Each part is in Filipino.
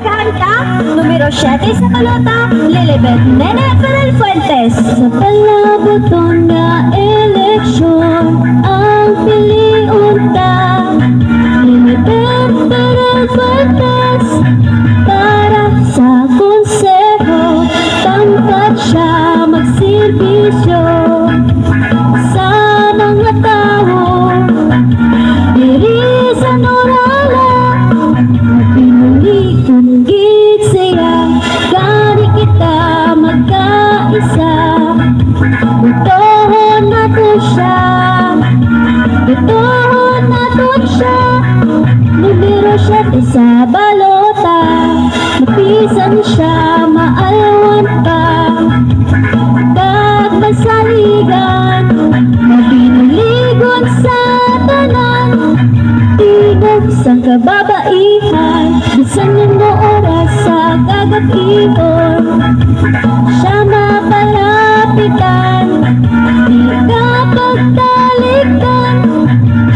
Kanta, numero 7 sa balota, Lilibet Nene Ferrer Fuentes. Sa palabotong na eleksyon, ang piliunta, Lilibet Ferrer Fuentes. Para sa konseho, tangkad siya magserbisyo sa mga tao. Diri sa Norala, pinuli kunggit siya, gani kita magkaisa. Butohon nato siya, butohon nato siya. Numero 7 sa balota, mapisan siya, maalwan pa. Pagmasaligan, mabinuligon sa tanan. Tigog sang kababaihan, bisan yung oras sa kagatigon. Siya mapalapitan, di ka pagtalikan.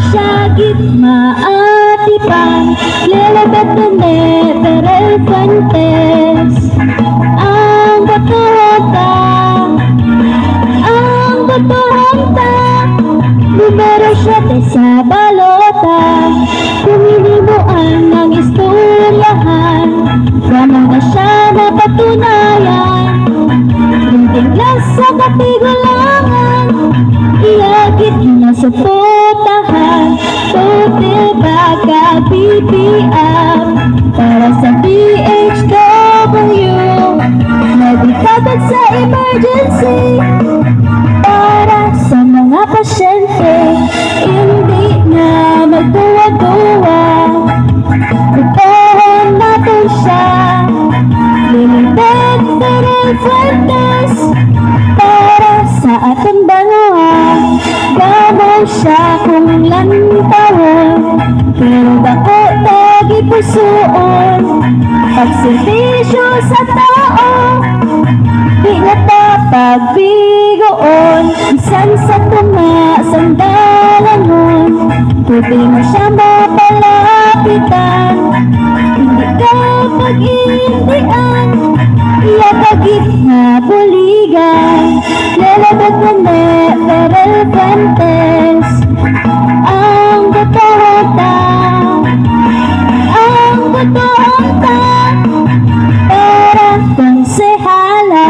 Siya git maatipan, Lilibet Nene Ferrer Fuentes. Ang botohonta, ang botohonta, numero 7 sa balota. Kuminimuan ng istoryahan, gamang na siya napatunayan. Tintiglas sa katigulangan, iagit na sa potahan. Total baga BPM, para sa DHW. Nagikagad sa emergency, para sa mga pasyente. Hindi na magduwa-duwa, butohon natin siya, Lilibet Ferrer Fuentes. Para sa ating banwa, gamaw siya kung lantawon, pero bako tagi pusoon. Pagservisyo sa tao, di na pagbigoon. Bisan sa tuma sandalanon, pwede mo siya mapalapitan. Hindi ka pag-indian, iagagit na buligan. Lilibet Nene Ferrer Fuentes. Ang botohonta, ang botohonta, para konsehala.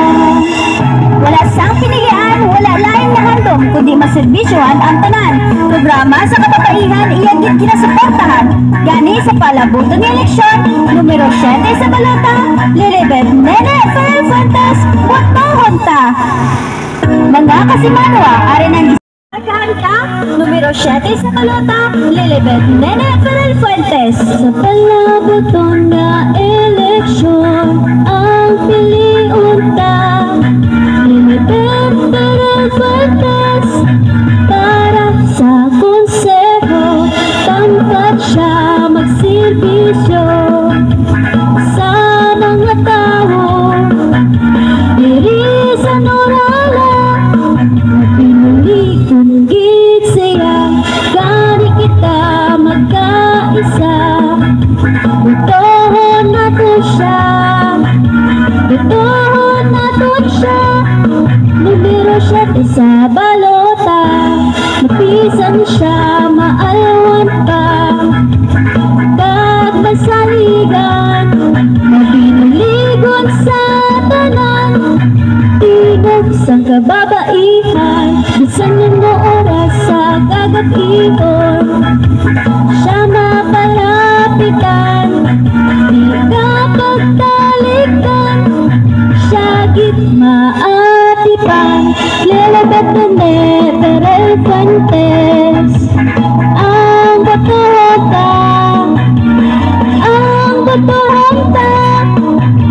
Wala sang pinigian, wala laing nahandom, kundi maserbisyohan ang tanan. Programa sa kababaihan, iyagit kinasuportahan. Gani sa palabotong eleksyon, numero 7 sa balota, Lilibet Nene Ferrer Fuentes. Botohonta. Mga kasimanwa, arin ang Kanta, numero 7 sa balota, Lilibet Nene Ferrer Fuentes. Sa palabotong na eleksyon, ang piliunta, Lilibet Ferrer Fuentes. Para sa konseho, tangkad siya magserbisyo sa mga tao. Diri sa Norala, pinuli kunggit siya, gani kita magkaisa. Butohon nato siya, butohon nato siya. Numero 7 sa balota, mapisan siya, maalwan pa. Pagmasaligan, mabinuligon sa tanan. Tigog sang kababaihan, bisan yung oras sa kagatigon. Siya mapalapitan, di ka pagtalikan. Siya git maatipan, Lilibet Nene Ferrer Fuentes. Ang botohonta, ang botohonta,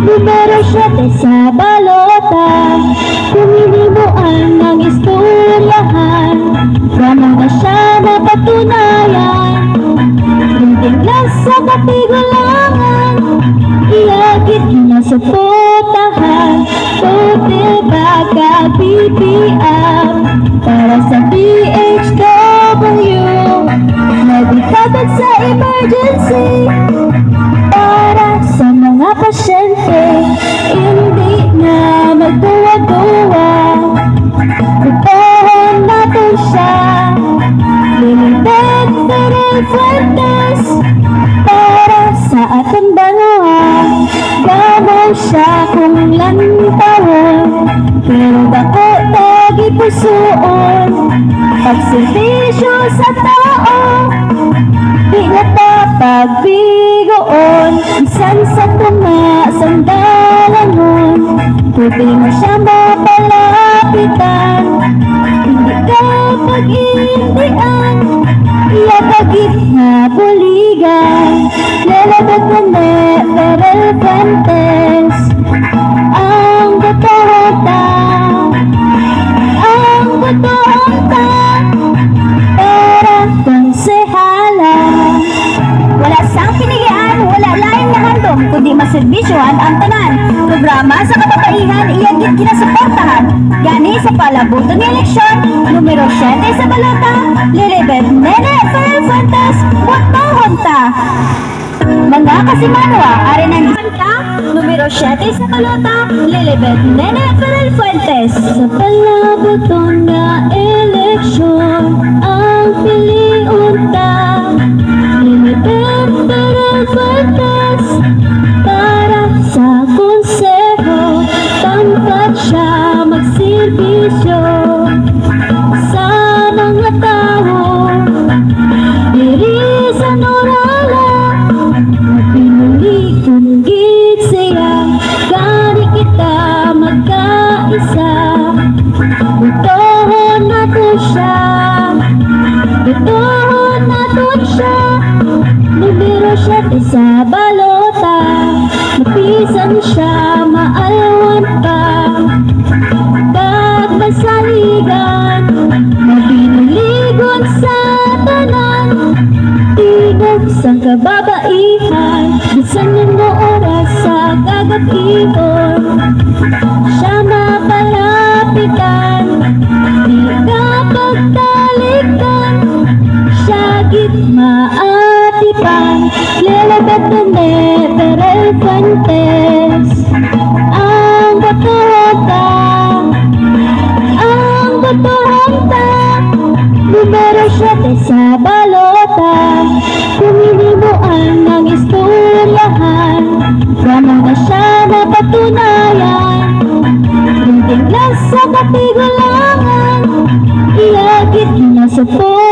numero 7 sa balota. Kuminimuan ng istoryahan, gamang na siya napatunayan. Tintiglas sa katigulangan, iagit na sa potahan. Total baga BPM, para sa DHW. Nagikagad sa emergency, para sa mga daw siya kung lantawon, pero bako tagi pusoon. Pagservisyo sa tao, di na ta pagbigoon. Bisan sa tunga sandalanon, pwede mo siya mapalapitan. Hindi ka pag-indian, iya pagit na buligan. Lalabot mo na Perel Fuentes, ang totoong ta, ang totoong ta, para konsehala. Wala sang pinigian, wala lain na handom, kundi maserbisyohan ang tanan. Programa sa kababaihan, iyagit kinasuportahan. Gani sa palabuto ni eleksyon, numero 7 sa balota, Lilibet Nene Ferrer Fuentes, botohon ta. Mga kasimanwa, ari ng ka, numero 7 sa balota, Lilibet Nene Ferrer Fuentes. Sa palaboton nga eleksyon, ang piliun ta, Lilibet Ferrer Fuentes. Para sa konseho, tangkad siya magserbisyo sa mga tao. Diri sa Norala, mapinuli kung git siya, gani kita magkaisa. Butohon nato siya, butohon nato siya. Numero 7 sa balota, mapisan siya, maalwan pa. Pag masaligan, mabinuligon sa tanan. Tigog sa kababaihan, bisan yung oras sa kagabigon. Siya mapalapitan, di ka pagtalikan. Siya git maatipan, Lilibet Nene Ferrer Fuentes. Ang botohon ta, ang botohon ta, numero 7 sa balota. Kuminimuan ng istoryahan, wala na siya napatunayan. Linting lang sa katigulangan, iyagit na support.